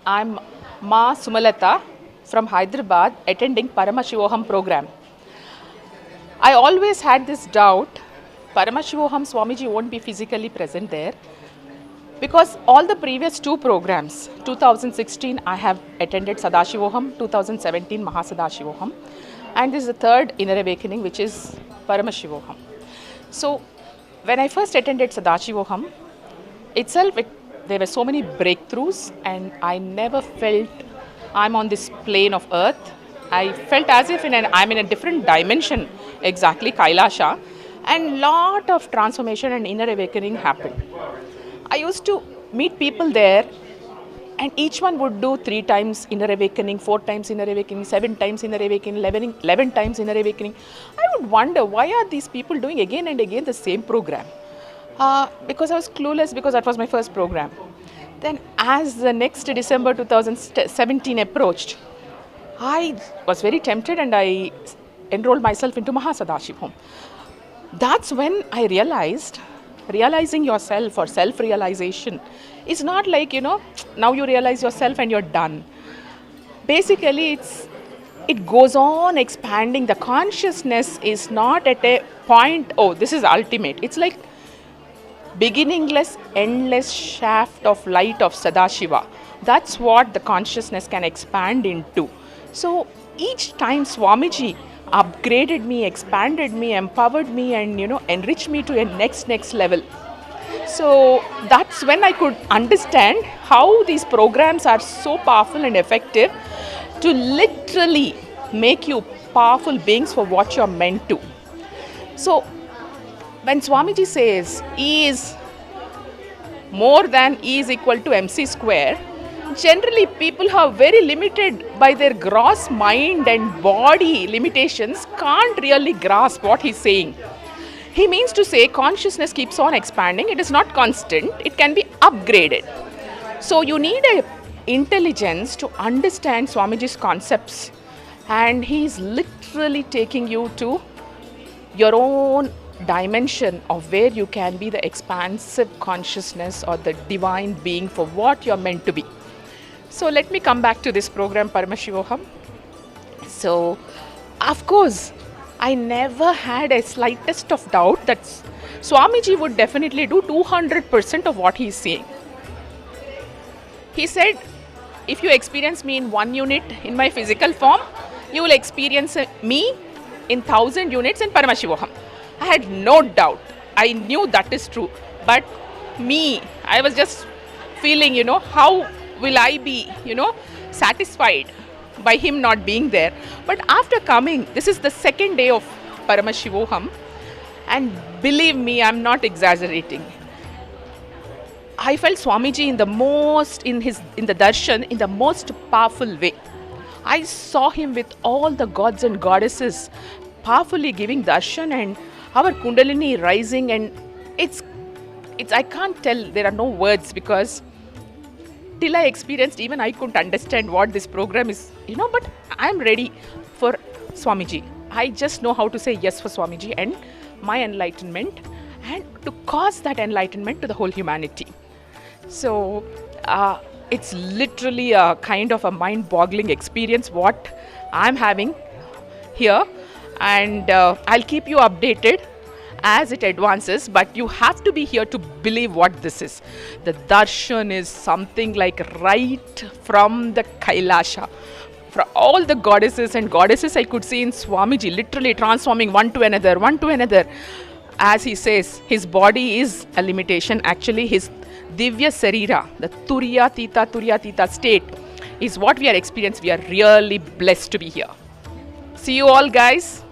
I'm Ma Sumalata from Hyderabad attending Paramashivoham program. I always had this doubt Paramashivoham Swamiji won't be physically present there because all the previous two programs, 2016 I have attended Sadashivoham, 2017 Mahasadashivoham, and this is the third Inner Awakening, which is Paramashivoham. So when I first attended Sadashivoham itself, there were so many breakthroughs, and I never felt I'm on this plane of earth. I felt as if I'm in a different dimension, exactly Kailasha, and lot of transformation and inner awakening happened. I used to meet people there, and each one would do 3 times inner awakening, 4 times inner awakening, 7 times inner awakening, 11 times inner awakening. I would wonder, why are these people doing again and again the same program? Because I was clueless, because that was my first program. Then as the next December 2017 approached, I was very tempted and I enrolled myself into Mahasadashivam. That's when I realized, realizing yourself or self-realization is not like, now you realize yourself and you're done. Basically, it goes on expanding. The consciousness is not at a point, oh, this is ultimate. It's like beginningless, endless shaft of light of Sadashiva. That's what the consciousness can expand into. So each time Swamiji upgraded me, expanded me, empowered me, and enriched me to a next level. So that's when I could understand how these programs are so powerful and effective to literally make you powerful beings for what you're meant to. So when Swamiji says E is more than E is equal to MC square, generally people who are very limited by their gross mind and body limitations can't really grasp what he's saying. He means to say consciousness keeps on expanding. It is not constant. It can be upgraded. So you need a intelligence to understand Swamiji's concepts, and he's literally taking you to your own dimension of where you can be the expansive consciousness or the divine being for what you're meant to be. So let me come back to this program, Paramashivoham. So, of course, I never had a slightest of doubt that Swamiji would definitely do 200% of what he's saying. He said, if you experience me in 1 unit in my physical form, you will experience me in 1,000 units in Paramashivoham. I had no doubt. I knew that is true. But I was just feeling, how will I be, satisfied by him not being there. But after coming, this is the second day of Paramashivoham, and believe me, I'm not exaggerating. I felt Swamiji in the darshan in the most powerful way. I saw him with all the gods and goddesses powerfully giving darshan, and our Kundalini rising, and it's I can't tell, there are no words, because till I experienced, even I couldn't understand what this program is, but I'm ready for Swamiji. I just know how to say yes for Swamiji and my enlightenment, and to cause that enlightenment to the whole humanity. So it's literally a kind of a mind-boggling experience what I'm having here, and I'll keep you updated as it advances, but you have to be here to believe what this is. The darshan is something like right from the Kailasha. For all the goddesses I could see in Swamiji, literally transforming one to another. As he says, his body is a limitation. Actually, his Divya Sarira, the Turiya Tita state, is what we are experiencing. We are really blessed to be here. See you all, guys.